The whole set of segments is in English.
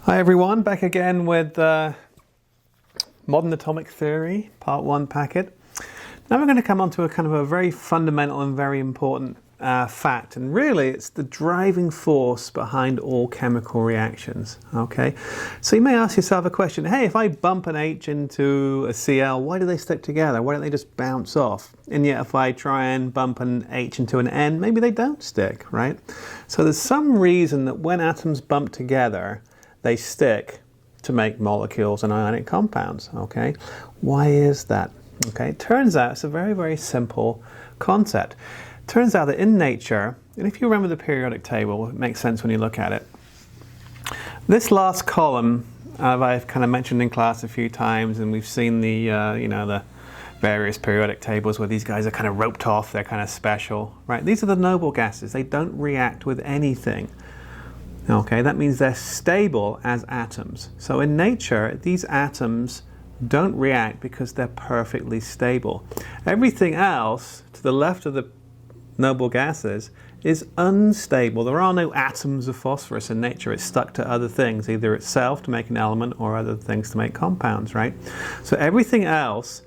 Hi everyone, back again with Modern Atomic Theory, Part 1 packet. Now we're going to come on to a very fundamental and very important fact, and really it's the driving force behind all chemical reactions, okay? So you may ask yourself a question, hey, if I bump an H into a Cl, why do they stick together? Why don't they just bounce off? And yet if I try and bump an H into an N, maybe they don't stick, right? So there's some reason that when atoms bump together, they stick to make molecules and ionic compounds, okay? Why is that? Okay, it turns out it's a very, very simple concept. It turns out that in nature, and if you remember the periodic table, it makes sense when you look at it. This last column, I've kind of mentioned in class a few times, and we've seen the, the various periodic tables where these guys are kind of roped off, they're kind of special, right? These are the noble gases. They don't react with anything. Okay, that means they're stable as atoms. So in nature, these atoms don't react because they're perfectly stable. Everything else to the left of the noble gases is unstable. There are no atoms of phosphorus in nature. It's stuck to other things, either itself to make an element or other things to make compounds, right? So everything else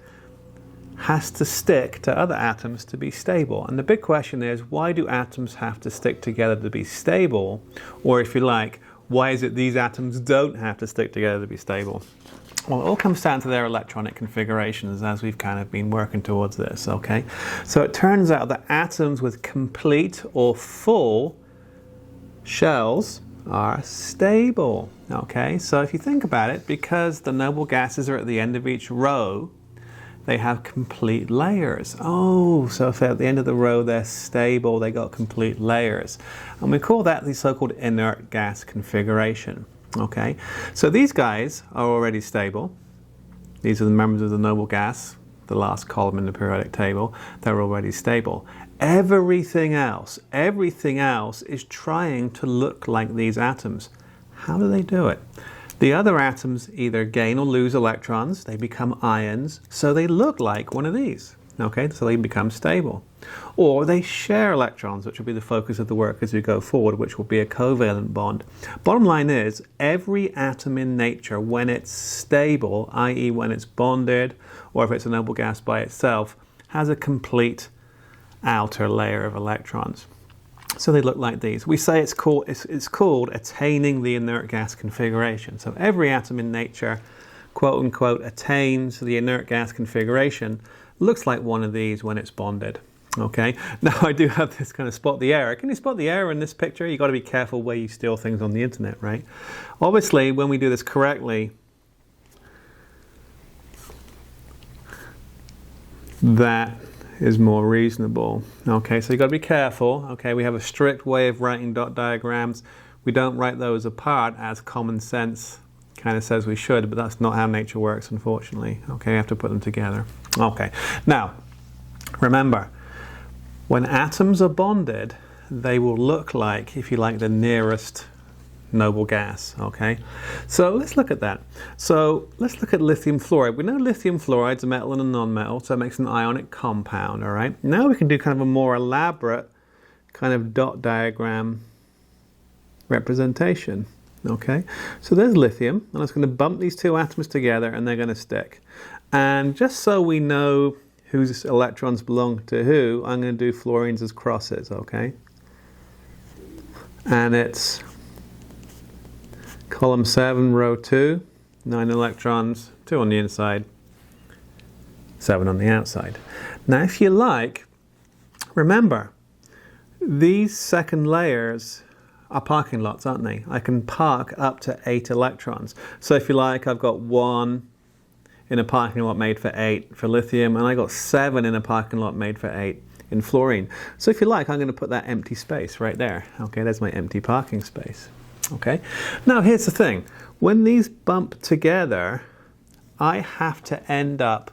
has to stick to other atoms to be stable. And the big question is, why do atoms have to stick together to be stable? Or if you like, why is it these atoms don't have to stick together to be stable? Well, it all comes down to their electronic configurations, as we've kind of been working towards this, okay? So it turns out that atoms with complete or full shells are stable, okay? So if you think about it, because the noble gases are at the end of each row, they have complete layers. Oh, so if at the end of the row they're stable, they got complete layers. And we call that the so-called inert gas configuration. Okay, so these guys are already stable. These are the members of the noble gas, the last column in the periodic table. They're already stable. Everything else is trying to look like these atoms. How do they do it? The other atoms either gain or lose electrons, they become ions, so they look like one of these, okay, so they become stable. Or they share electrons, which will be the focus of the work as we go forward, which will be a covalent bond. Bottom line is, every atom in nature, when it's stable, i.e. when it's bonded, or if it's a noble gas by itself, has a complete outer layer of electrons. So they look like these. We say it's called attaining the inert gas configuration. So every atom in nature, quote unquote, attains the inert gas configuration, looks like one of these when it's bonded. Okay, now I do have this kind of spot the error. Can you spot the error in this picture? You've got to be careful where you steal things on the internet, right? Obviously, when we do this correctly, that is more reasonable. Okay, so you've got to be careful. Okay, we have a strict way of writing dot diagrams. We don't write those apart as common sense kind of says we should, but that's not how nature works, unfortunately. Okay, we have to put them together. Okay, now, remember, when atoms are bonded, they will look like, if you like, the nearest noble gas, okay? So let's look at that. So let's look at lithium fluoride. We know lithium fluoride is a metal and a non-metal, so it makes an ionic compound, all right? Now we can do kind of a more elaborate kind of dot diagram representation, okay? So there's lithium, and it's going to bump these two atoms together, and they're going to stick. And just so we know whose electrons belong to who, I'm going to do fluorines as crosses, okay? And it's column 7, row 2, 9 electrons, 2 on the inside, 7 on the outside. Now, if you like, remember, these second layers are parking lots, aren't they? I can park up to 8 electrons. So if you like, I've got 1 in a parking lot made for 8 for lithium, and I got 7 in a parking lot made for 8 in fluorine. So if you like, I'm going to put that empty space right there. Okay, there's my empty parking space. Okay, now here's the thing. When these bump together, I have to end up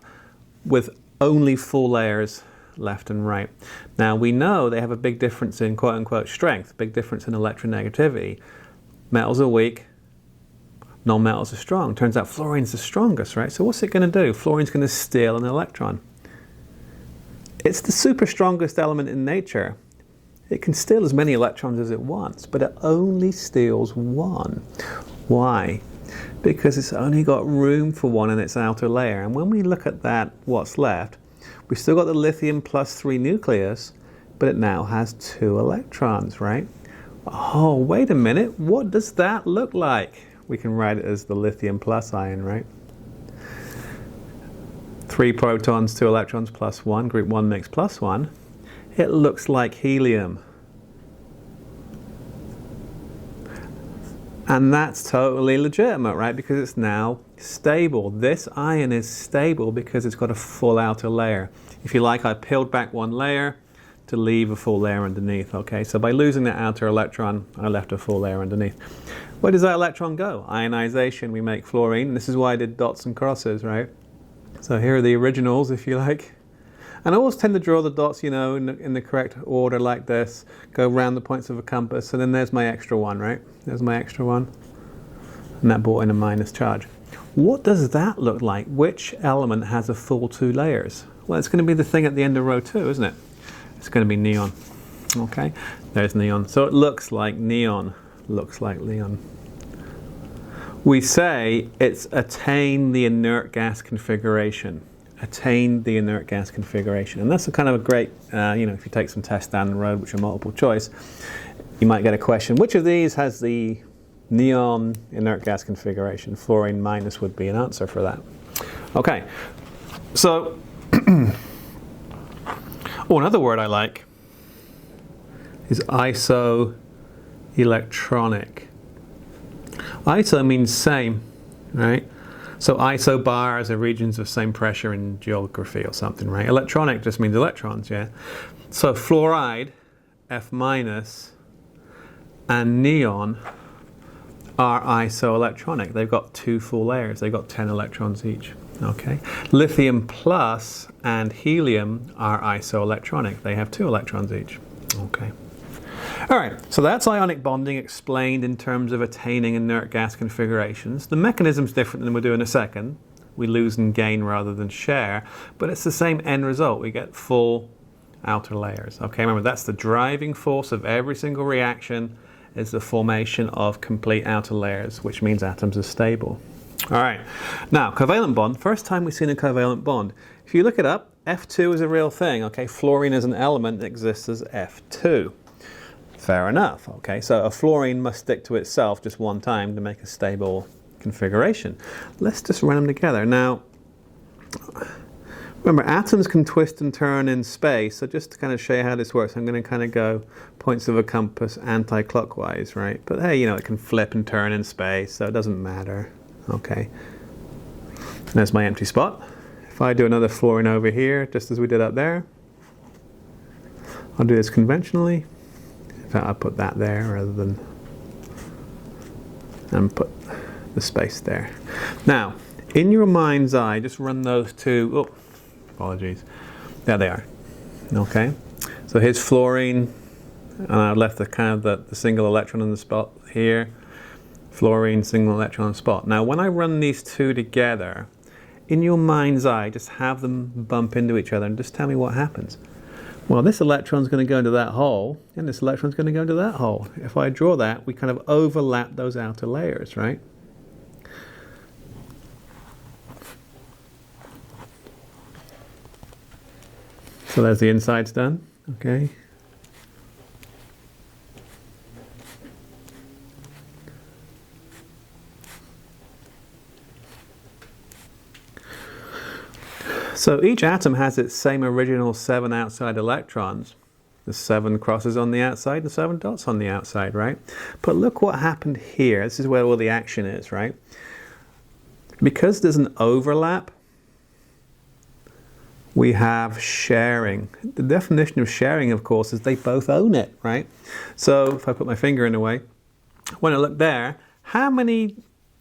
with only full layers left and right. Now we know they have a big difference in quote unquote strength, big difference in electronegativity. Metals are weak, non-metals are strong. Turns out fluorine's the strongest, right? So what's it going to do? Fluorine's going to steal an electron. It's the super strongest element in nature. It can steal as many electrons as it wants, but it only steals one. Why? Because it's only got room for one in its outer layer. And when we look at that, what's left, we've still got the lithium plus 3 nucleus, but it now has 2 electrons, right? Oh, wait a minute, what does that look like? We can write it as the lithium plus ion, right? 3 protons, 2 electrons plus 1, group 1 mix plus 1. It looks like helium. And that's totally legitimate, right? Because it's now stable. This ion is stable because it's got a full outer layer. If you like, I peeled back one layer to leave a full layer underneath, okay? So by losing that outer electron, I left a full layer underneath. Where does that electron go? Ionization, we make fluorine. And this is why I did dots and crosses, right? So here are the originals, if you like. And I always tend to draw the dots, you know, in the correct order like this, go around the points of a compass, and then there's my extra one, right? There's my extra one. And that brought in a minus charge. What does that look like? Which element has a full 2 layers? Well, it's going to be the thing at the end of row 2, isn't it? It's going to be neon. Okay, there's neon. So it looks like neon. Looks like neon. We say it's attained the inert gas configuration. Attained the inert gas configuration. And that's a kind of a great, you know, if you take some tests down the road, which are multiple choice, you might get a question, which of these has the neon inert gas configuration? Fluorine minus would be an answer for that. Okay, so, oh, another word I like is isoelectronic. Iso means same, right? So isobars are regions of same pressure in geography or something, right? Electronic just means electrons, yeah? So fluoride, F minus, and neon are isoelectronic. They've got 2 full layers. They've got 10 electrons each, okay? Lithium plus and helium are isoelectronic. They have 2 electrons each, okay? All right, so that's ionic bonding explained in terms of attaining inert gas configurations. The mechanism's different than we'll do in a second. We lose and gain rather than share, but it's the same end result. We get full outer layers. Okay, remember that's the driving force of every single reaction is the formation of complete outer layers, which means atoms are stable. All right, now covalent bond, first time we've seen a covalent bond. If you look it up, F2 is a real thing, okay? Fluorine is an element that exists as F2. Fair enough, okay? So a fluorine must stick to itself just one time to make a stable configuration. Let's just run them together. Now, remember, atoms can twist and turn in space, so just to kind of show you how this works, I'm going to kind of go points of a compass anti-clockwise, right? But hey, you know, it can flip and turn in space, so it doesn't matter, okay? And there's my empty spot. If I do another fluorine over here, just as we did up there, I'll do this conventionally. In fact, I'll put that there rather than, and put the space there. Now, in your mind's eye, just run those two, oh, apologies, there they are, okay? So here's fluorine, and I've left the kind of the single electron in the spot here, fluorine, single electron spot. Now, when I run these two together, in your mind's eye, just have them bump into each other and just tell me what happens. Well, this electron's going to go into that hole, and this electron's going to go into that hole. If I draw that, we kind of overlap those outer layers, right? So there's the insides done, okay? So each atom has its same original 7 outside electrons. The 7 crosses on the outside and 7 dots on the outside, right? But look what happened here. This is where all the action is, right? Because there's an overlap, we have sharing. The definition of sharing, of course, is they both own it, right? So if I put my finger in the way, when I look there, how many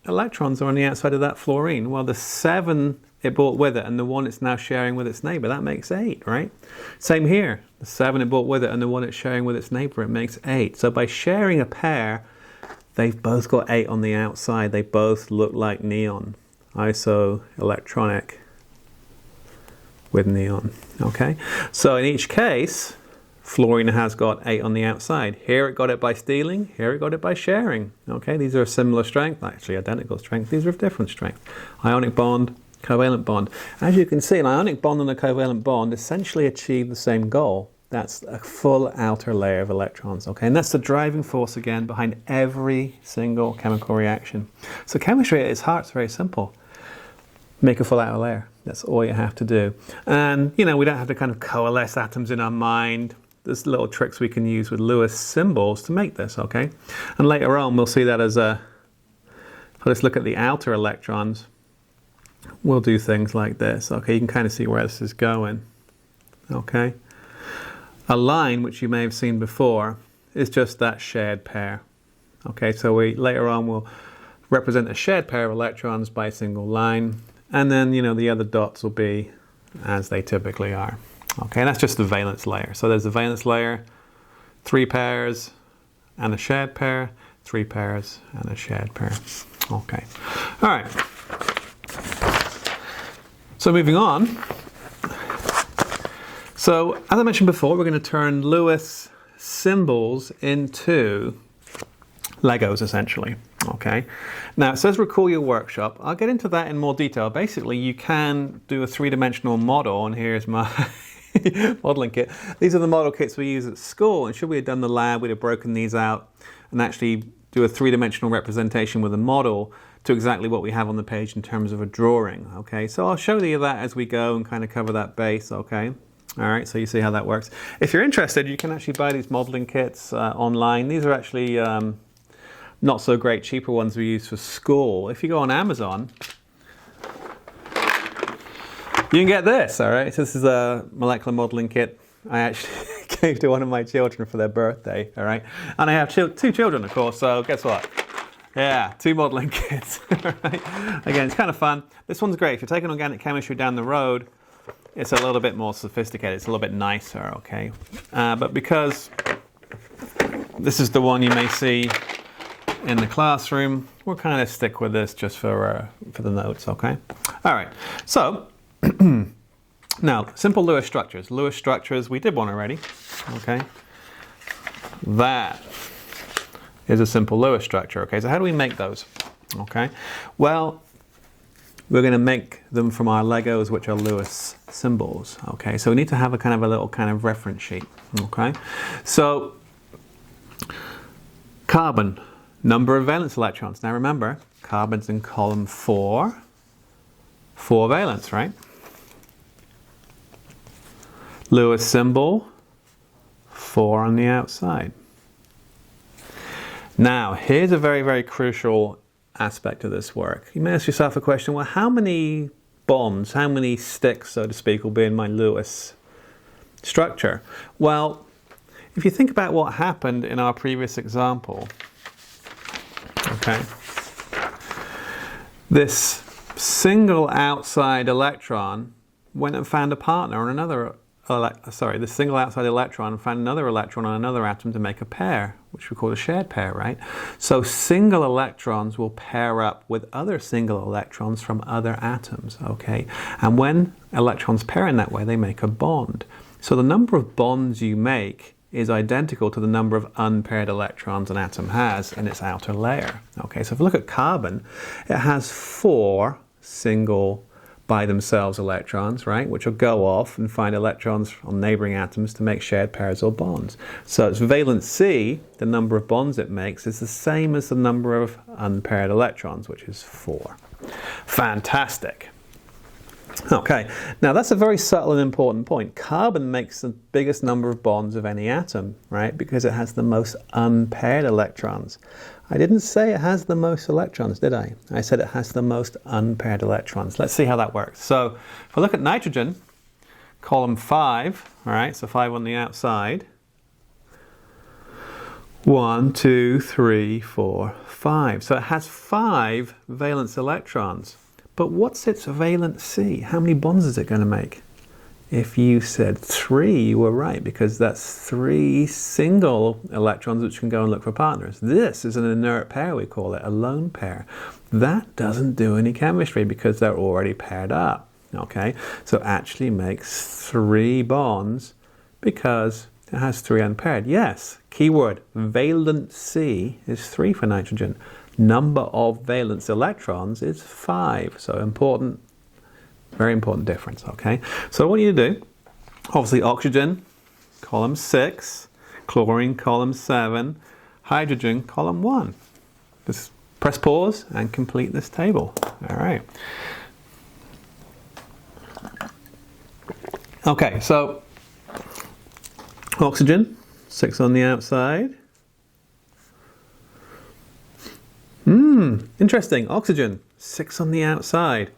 electrons are on the outside of that fluorine? Well, the 7 it brought with it and the 1 it's now sharing with its neighbor, that makes 8, right? Same here, the 7 it brought with it and the 1 it's sharing with its neighbor, it makes 8. So by sharing a pair, they've both got 8 on the outside. They both look like neon. Isoelectronic with neon, okay? So in each case, Fluorine has got 8 on the outside. Here it got it by stealing, here it got it by sharing. Okay, these are a similar strength, actually identical strength. These are of different strength. Ionic bond, covalent bond. As you can see, an ionic bond and a covalent bond essentially achieve the same goal. That's a full outer layer of electrons, okay? And that's the driving force, again, behind every single chemical reaction. So chemistry at its heart is very simple. Make a full outer layer. That's all you have to do. And, you know, we don't have to kind of coalesce atoms in our mind. There's little tricks we can use with Lewis symbols to make this, okay? And later on, we'll see that as a... Let's look at the outer electrons. We'll do things like this, okay? You can kind of see where this is going, okay? A line, which you may have seen before, is just that shared pair. Okay, so later on we'll represent a shared pair of electrons by a single line, and then, you know, the other dots will be as they typically are. Okay, and that's just the valence layer. So there's the valence layer, 3 pairs and a shared pair, 3 pairs and a shared pair. Okay, all right. So moving on. So, as I mentioned before, we're going to turn Lewis symbols into Legos, essentially. Okay. Now, it says recall your workshop. I'll get into that in more detail. Basically, you can do a 3-dimensional model, and here's my modeling kit. These are the model kits we use at school, and should we have done the lab, we'd have broken these out and actually do a 3-dimensional representation with a model to exactly what we have on the page in terms of a drawing. Okay, so I'll show you that as we go and kind of cover that base. Okay. All right, so you see how that works. If you're interested, you can actually buy these modeling kits online. These are actually not so great, cheaper ones we use for school. If you go on Amazon, you can get this, all right? So this is a molecular modeling kit I actually gave to one of my children for their birthday, all right? And I have 2 children, of course, so guess what? Yeah, 2 modeling kits, all right? Again, it's kind of fun. This one's great. If you're taking organic chemistry down the road, it's a little bit more sophisticated, it's a little bit nicer, okay? But because this is the one you may see in the classroom, we'll kind of stick with this just for the notes, okay? All right, so now, simple Lewis structures. Lewis structures, we did one already, okay? That is a simple Lewis structure, okay? So how do we make those, okay? Well, we're going to make them from our Legos, which are Lewis symbols. Okay, so we need to have a little reference sheet. Okay, so carbon, number of valence electrons. Now remember, carbon's in column 4, 4 valence, right? Lewis symbol, 4 on the outside. Now, here's a very, very crucial aspect of this work. You may ask yourself a question, well, how many bonds, how many sticks, so to speak, will be in my Lewis structure? Well, if you think about what happened in our previous example, okay, this single outside electron went and found a partner on another the single outside electron found another electron on another atom to make a pair, which we call a shared pair, right? So single electrons will pair up with other single electrons from other atoms, okay? And when electrons pair in that way, they make a bond. So the number of bonds you make is identical to the number of unpaired electrons an atom has in its outer layer, okay? So if we look at carbon, it has 4 single by themselves electrons, right, which will go off and find electrons on neighboring atoms to make shared pairs or bonds. So its valence C, the number of bonds it makes, is the same as the number of unpaired electrons, which is 4. Fantastic. Okay, now that's a very subtle and important point. Carbon makes the biggest number of bonds of any atom, right, because it has the most unpaired electrons. I didn't say it has the most electrons, did I? I said it has the most unpaired electrons. Let's see how that works. So if I look at nitrogen, column 5, all right, so 5 on the outside. 1, 2, 3, 4, 5. So it has 5 valence electrons. But what's its valence C? How many bonds is it going to make? If you said 3, you were right, because that's 3 single electrons which can go and look for partners. This is an inert pair, we call it, a lone pair. That doesn't do any chemistry because they're already paired up, okay? So it actually makes 3 bonds because it has 3 unpaired. Yes, keyword, valency is 3 for nitrogen. Number of valence electrons is 5. So important, very important difference, okay? So what you do, obviously oxygen, column 6, chlorine, column 7, hydrogen, column 1. Just press pause and complete this table. All right. Okay, so oxygen, 6 on the outside. Interesting. Oxygen, 6 on the outside.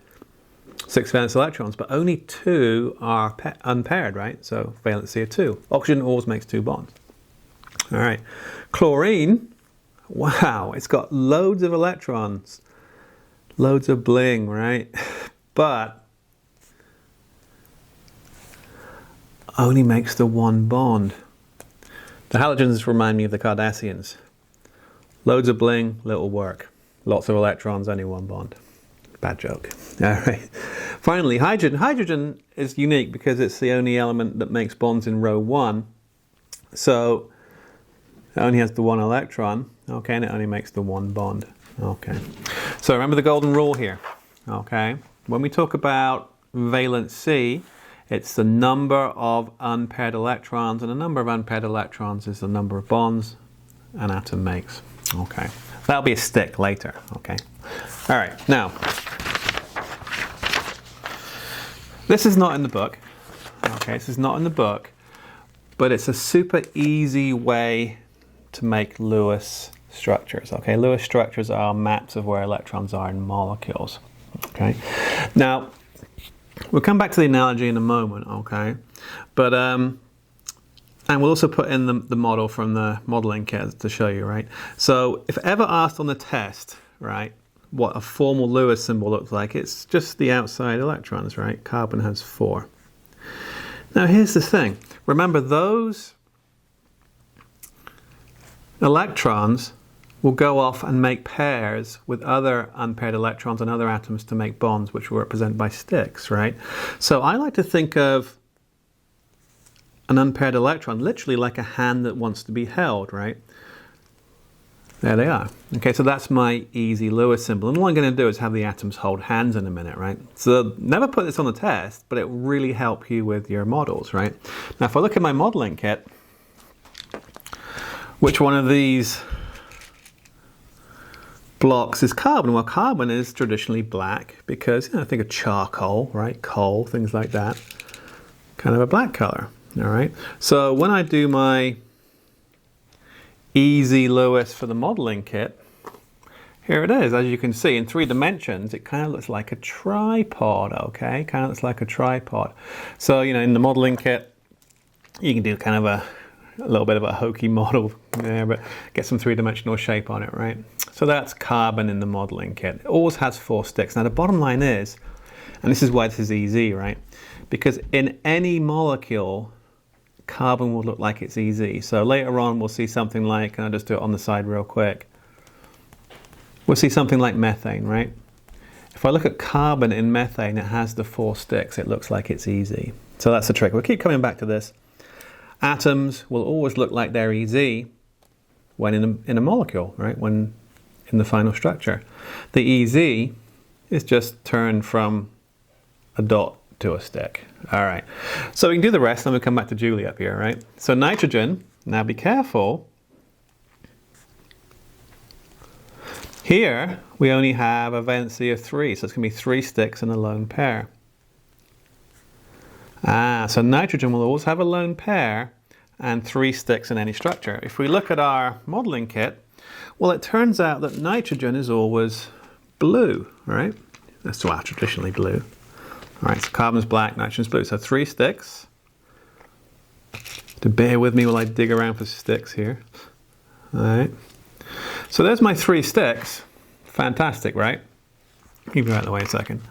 6 valence electrons, but only 2 are unpaired, right? So valency of 2. Oxygen always makes 2 bonds. All right. Chlorine, wow, it's got loads of electrons. Loads of bling, right? But only makes the 1 bond. The halogens remind me of the Cardassians. Loads of bling, little work. Lots of electrons, only 1 bond. Bad joke. All right. Finally, hydrogen. Hydrogen is unique because it's the only element that makes bonds in row 1. So it only has the 1 electron, okay, and it only makes the 1 bond. Okay. So remember the golden rule here. Okay. When we talk about valency, it's the number of unpaired electrons, and the number of unpaired electrons is the number of bonds an atom makes. Okay. That'll be a stick later. Okay. All right. Now, this is not in the book. Okay, this is not in the book, but it's a super easy way to make Lewis structures. Okay, Lewis structures are maps of where electrons are in molecules. Okay. Now, we'll come back to the analogy in a moment, okay? But, and we'll also put in the model from the modeling kit to show you, right? So, if ever asked on the test, right, what a formal Lewis symbol looks like, it's just the outside electrons, right? Carbon has 4. Now, here's the thing. Remember, those electrons will go off and make pairs with other unpaired electrons and other atoms to make bonds, which were represented by sticks, right? So I like to think of an unpaired electron literally like a hand that wants to be held, right? There they are. Okay, so that's my easy Lewis symbol. And all I'm going to do is have the atoms hold hands in a minute, right? So never put this on the test, but it will really help you with your models, right? Now, if I look at my modeling kit, which one of these blocks is carbon? Well, carbon is traditionally black because, you know, think of charcoal, right? Coal, things like that. Kind of a black color, all right? So when I do my easy Lewis for the modeling kit, here it is. As you can see, in 3 dimensions, it kind of looks like a tripod, okay? Kind of looks like a tripod. So, you know, in the modeling kit, you can do kind of a little bit of a hokey model there, but get some 3-dimensional shape on it, right? So that's carbon in the modeling kit. It always has 4 sticks. Now the bottom line is, and this is why this is easy, right? Because in any molecule, carbon will look like it's easy. So later on we'll see something like, and I'll just do it on the side real quick. We'll see something like methane, right? If I look at carbon in methane, it has the 4 sticks. It looks like it's easy. So that's the trick. We'll keep coming back to this. Atoms will always look like they're easy when in a molecule, right? When in the final structure. The easy is just turned from a dot to a stick. All right. So we can do the rest, and we'll come back to Julie up here, right? So nitrogen, now be careful. Here, we only have a valency of 3, so it's going to be 3 sticks and a lone pair. So nitrogen will always have a lone pair and 3 sticks in any structure. If we look at our modeling kit, well, it turns out that nitrogen is always blue, right? That's why traditionally blue. All right, so carbon's black, nitrogen's blue. So 3 sticks. To bear with me while I dig around for sticks here. All right. So there's my 3 sticks. Fantastic, right? Keep it out of the way a second.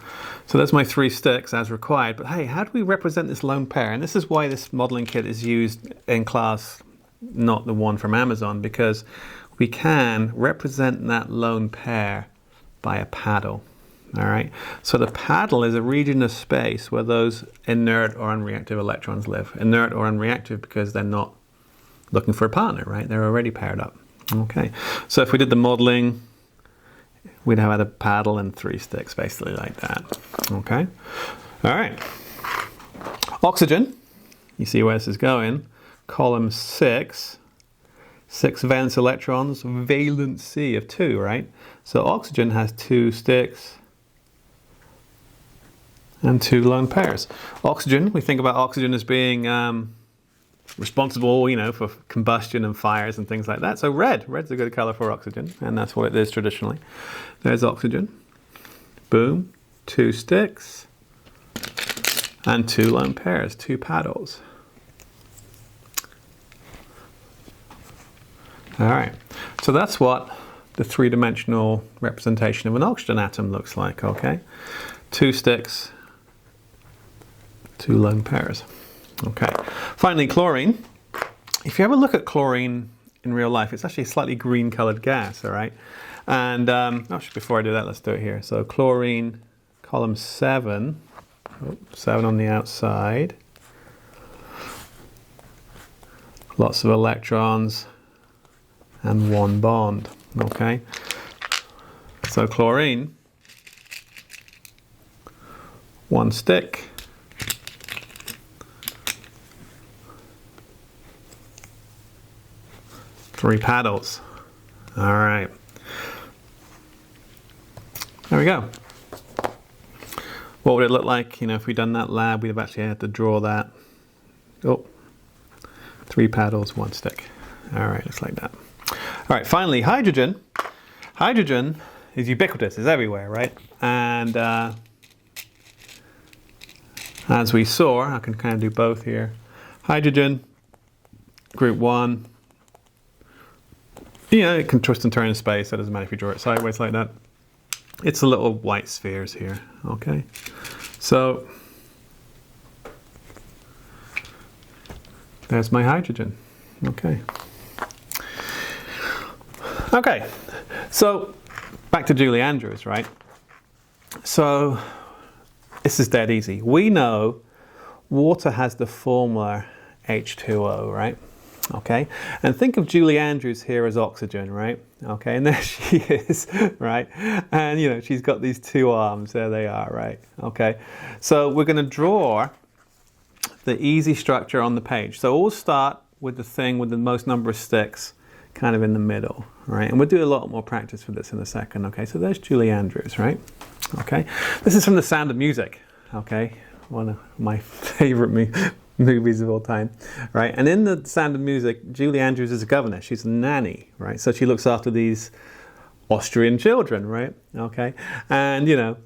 So there's my 3 sticks as required. But hey, how do we represent this lone pair? And this is why this modeling kit is used in class, not the one from Amazon, because we can represent that lone pair by a paddle. All right. So the paddle is a region of space where those inert or unreactive electrons live. Inert or unreactive because they're not looking for a partner, right? They're already paired up. Okay, so if we did the modeling, we'd have had a paddle and 3 sticks, basically like that. Okay, all right. Oxygen, you see where this is going. Column 6, 6 valence electrons, valency of 2, right? So oxygen has 2 sticks and 2 lone pairs. Oxygen, we think about oxygen as being responsible, you know, for combustion and fires and things like that. So red's a good color for oxygen, and that's what it is traditionally. There's oxygen. Boom, 2 sticks and 2 lone pairs, 2 paddles. All right, so that's what the 3-dimensional representation of an oxygen atom looks like, okay? 2 sticks, 2 lone pairs. Okay, finally chlorine. If you ever look at chlorine in real life, it's actually a slightly green colored gas, all right? And actually before I do that, let's do it here. So chlorine, column 7, 7 on the outside. Lots of electrons and 1 bond, okay? So chlorine, 1 stick, 3 paddles. All right. There we go. What would it look like, you know, if we'd done that lab? We'd have actually had to draw that. Oh, 3 paddles, 1 stick. All right, looks like that. All right, finally, hydrogen. Hydrogen is ubiquitous, it's everywhere, right? And as we saw, I can kind of do both here. Hydrogen, group 1. You know, it can twist and turn in space, so it doesn't matter if you draw it sideways like that. It's the little white spheres here, okay? So, there's my hydrogen, okay? Okay, so back to Julie Andrews, right? So, this is dead easy. We know water has the formula H2O, right? Okay, and think of Julie Andrews here as oxygen, right? Okay, and there she is, right? And you know, she's got these 2 arms, there they are, right? Okay, so we're going to draw the easy structure on the page. So we'll start with the thing with the most number of sticks kind of in the middle, right? And we'll do a lot more practice for this in a second, okay? So there's Julie Andrews, right? Okay, this is from The Sound of Music, okay? One of my favorite movies of all time, right? And in The Sound of Music, Julie Andrews is a governess. She's a nanny, right? So she looks after these Austrian children, right? Okay, and you know,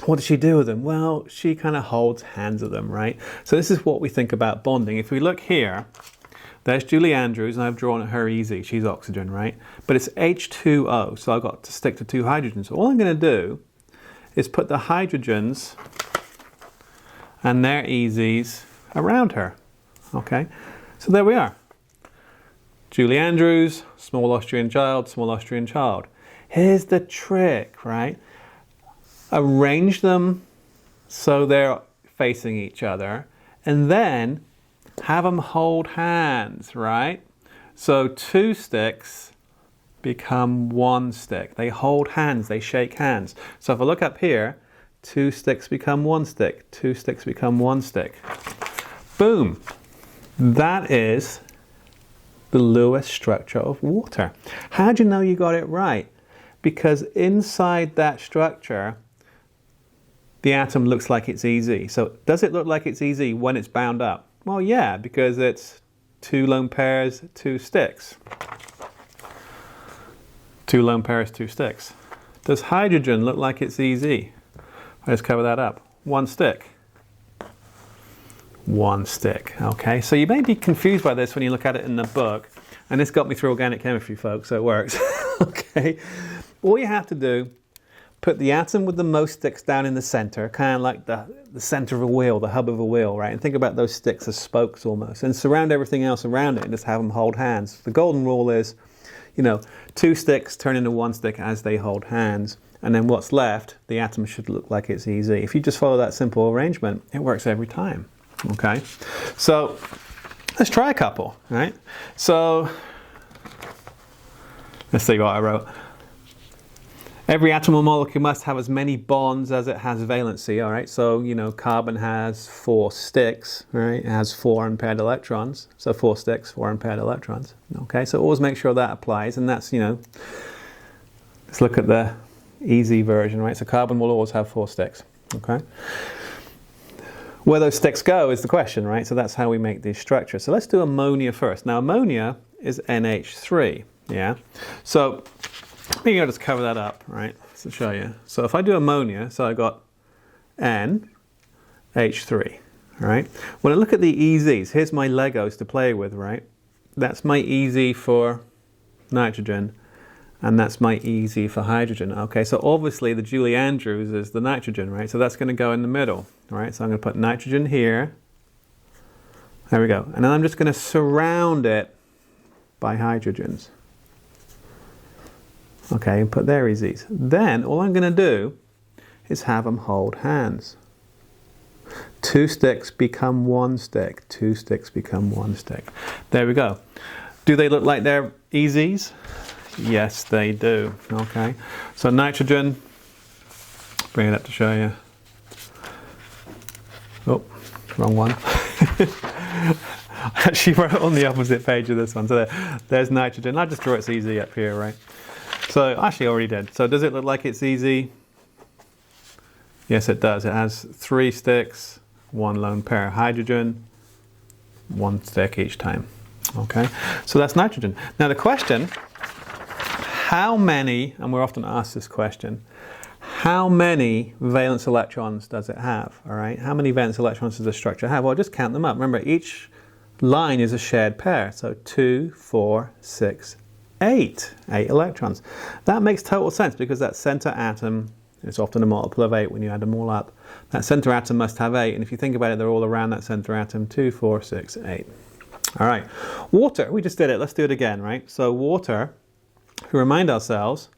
what does she do with them? Well, she kind of holds hands with them, right? So this is what we think about bonding. If we look here, there's Julie Andrews, and I've drawn her easy. She's oxygen, right? But it's H2O, so I've got to stick to 2 hydrogens. So all I'm going to do is put the hydrogens and their easies around her, okay? So there we are. Julie Andrews, small Austrian child, small Austrian child. Here's the trick, right? Arrange them so they're facing each other, and then have them hold hands, right? So 2 sticks become 1 stick. They hold hands, they shake hands. So if I look up here, 2 sticks become 1 stick, 2 sticks become 1 stick. Boom. That is the Lewis structure of water. How do you know you got it right? Because inside that structure, the atom looks like it's easy. So does it look like it's easy when it's bound up? Well, yeah, because it's 2 lone pairs, 2 sticks. 2 lone pairs, 2 sticks. Does hydrogen look like it's easy? Let's cover that up. 1 stick. 1 stick. Okay, so you may be confused by this when you look at it in the book, and this got me through organic chemistry, folks, so it works. Okay, all you have to do, put the atom with the most sticks down in the center, kind of like the center of a wheel, the hub of a wheel, right? And think about those sticks as spokes almost, and surround everything else around it and just have them hold hands. The golden rule is, you know, 2 sticks turn into 1 stick as they hold hands, and then what's left, the atom should look like it's easy. If you just follow that simple arrangement, it works every time. Okay, so let's try a couple, right? So, let's see what I wrote. Every atom or molecule must have as many bonds as it has valency, all right? So, you know, carbon has 4 sticks, right? It has 4 unpaired electrons. So 4 sticks, 4 unpaired electrons, okay? So always make sure that applies, and that's, you know, let's look at the easy version, right? So carbon will always have 4 sticks, okay? Where those sticks go is the question, right? So that's how we make these structures. So let's do ammonia first. Now ammonia is NH3, yeah? So maybe I'll just cover that up, right, to show you. So if I do ammonia, so I got NH3, right? When I look at the EZs, here's my Legos to play with, right? That's my EZ for nitrogen, and that's my EZ for hydrogen. Okay, so obviously the Julie Andrews is the nitrogen, right? So that's going to go in the middle, right? So I'm going to put nitrogen here. There we go. And then I'm just going to surround it by hydrogens. Okay, and put their EZs. Then all I'm going to do is have them hold hands. 2 sticks become 1 stick. 2 sticks become 1 stick. There we go. Do they look like they're EZs? Yes, they do. Okay, so nitrogen, bring it up to show you. Oh, wrong one. I actually wrote on the opposite page of this one. So there's nitrogen. I'll just draw its EZ up here, right? So actually I already did. So does it look like it's easy? Yes, it does. It has 3 sticks, 1 lone pair. Hydrogen, 1 stick each time. Okay, so that's nitrogen. Now the question, how many, and we're often asked this question, how many valence electrons does it have? All right, how many valence electrons does the structure have? Well, just count them up. Remember, each line is a shared pair. So 2, 4, 6, 8 electrons. That makes total sense because that center atom, it's often a multiple of 8 when you add them all up. That center atom must have 8, and if you think about it, they're all around that center atom. 2, 4, 6, 8. All right, water, we just did it. Let's do it again, right? So water, if we remind ourselves,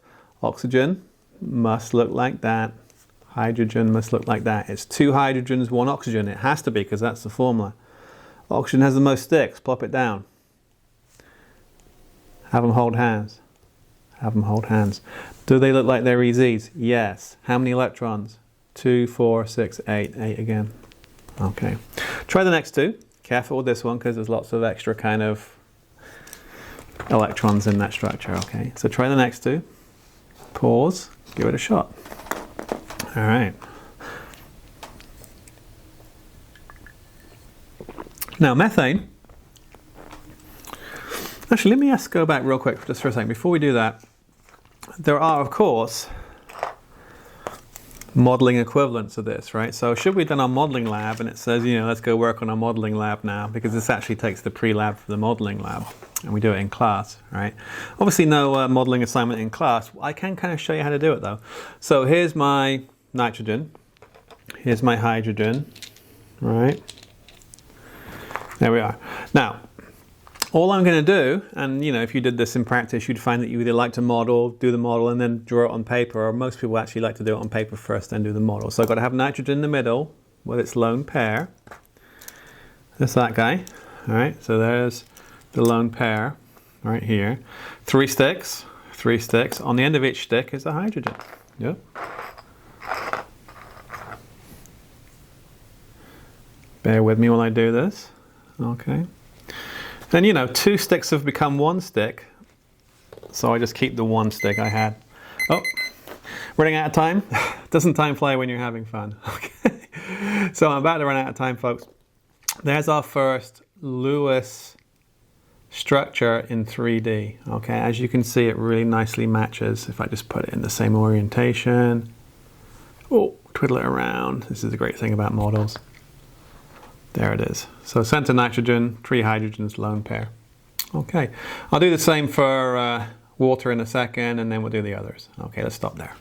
oxygen must look like that. Hydrogen must look like that. It's 2 hydrogens, 1 oxygen. It has to be because that's the formula. Oxygen has the most sticks. Plop it down. Have them hold hands. Have them hold hands. Do they look like they're EZs? Yes. How many electrons? 2, 4, 6, 8. 8 again. Okay. Try the next 2. Careful with this one because there's lots of extra kind of electrons in that structure. Okay. So try the next 2. Pause. Give it a shot. All right. Now methane. Actually, let me go back real quick just for a second. Before we do that, there are, of course, modeling equivalents of this, right? So should we have done our modeling lab, and it says, you know, let's go work on our modeling lab now, because this actually takes the pre-lab for the modeling lab, and we do it in class, right? Obviously no modeling assignment in class. I can kind of show you how to do it though. So here's my nitrogen, here's my hydrogen, right? There we are. Now, all I'm going to do, and you know, if you did this in practice, you'd find that you either like to model, do the model, and then draw it on paper, or most people actually like to do it on paper first, then do the model. So I've got to have nitrogen in the middle with its lone pair. That's that guy. All right, so there's the lone pair right here. 3 sticks, 3 sticks. On the end of each stick is a hydrogen. Yep. Bear with me while I do this. Okay. Then, you know, 2 sticks have become 1 stick, so I just keep the 1 stick I had. Oh, running out of time? Doesn't time fly when you're having fun? Okay. So I'm about to run out of time, folks. There's our first Lewis structure in 3D. Okay, as you can see, it really nicely matches. If I just put it in the same orientation. Oh, twiddle it around. This is the great thing about models. There it is. So center nitrogen, 3 hydrogens, lone pair. Okay, I'll do the same for water in a second, and then we'll do the others. Okay, let's stop there.